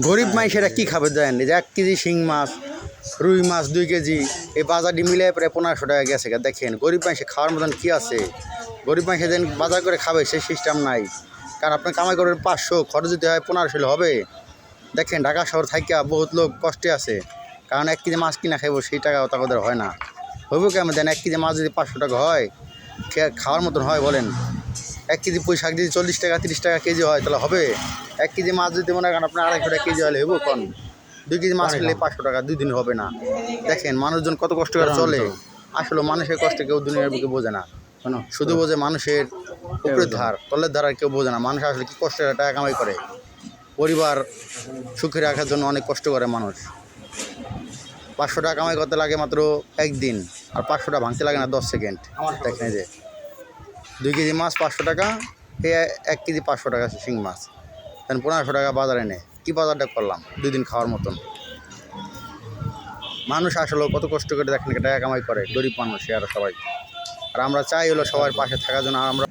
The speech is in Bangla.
গরিব মানুষেরা কী খাবে দেন? এই যে 1 কেজি শিং মাছ, রুই মাছ 2 কেজি, এই বাজারটি মিলে প্রায় 1500 টাকা গেছে। দেখেন গরিব মানুষে খাওয়ার মতন কী আছে? গরিব মানুষে যেন বাজার করে খাবে সেই সিস্টেম নাই। কারণ আপনি কামাই করেন 500, খরচ দিতে হয় 1500 হলে হবে? দেখেন ঢাকা শহর থাইকা বহুত লোক কষ্টে আছে, কারণ 1 কেজি মাছ কিনা খাইব সেই টাকাও তাদের হয় না। হইব কেমন দেন? 1 কেজি মাছ যদি 500 টাকা হয়, খাওয়ার মতন হয় বলেন? 1 কেজি পুঁই শাক যদি 40 টাকা 30 টাকা কেজি হয় তাহলে হবে? 1 কেজি মাছ যদি মনে করেন আপনার 250 টাকা কেজি হলে হইব কন? 2 কেজি মাছ খেলে 500 টাকা 2 দিন হবে না। দেখেন মানুষজন কত কষ্ট করে চলে। আসলে মানুষের কষ্ট কেউ দুনিয়ার বুকে বোঝে না, শুধু বোঝে মানুষের উপরের ধার, তলের ধার আর কেউ বোঝে না। মানুষ আসলে কী কষ্ট করে টাকা কামাই করে, পরিবার সুখী রাখার জন্য অনেক কষ্ট করে মানুষ। 500 টাকা কামাই করতে লাগে মাত্র 1 দিন, আর 500 টাকা ভাঙতে লাগে না 10 সেকেন্ড। দেখেন এই যে 2 কেজি মাছ 500 টাকা, এই 1 কেজি 500 টাকা শিং মাছ, দেন 1500 টাকা বাজারে নেয়। কী বাজারটা করলাম 2 দিন খাওয়ার মতন? মানুষ আসলে কত কষ্ট করে দেখেন টাকা কামাই করে, গরিব মানুষ এরা সবাই। আর আমরা চাই হলো সবার পাশে থাকার জন্য। আর আমরা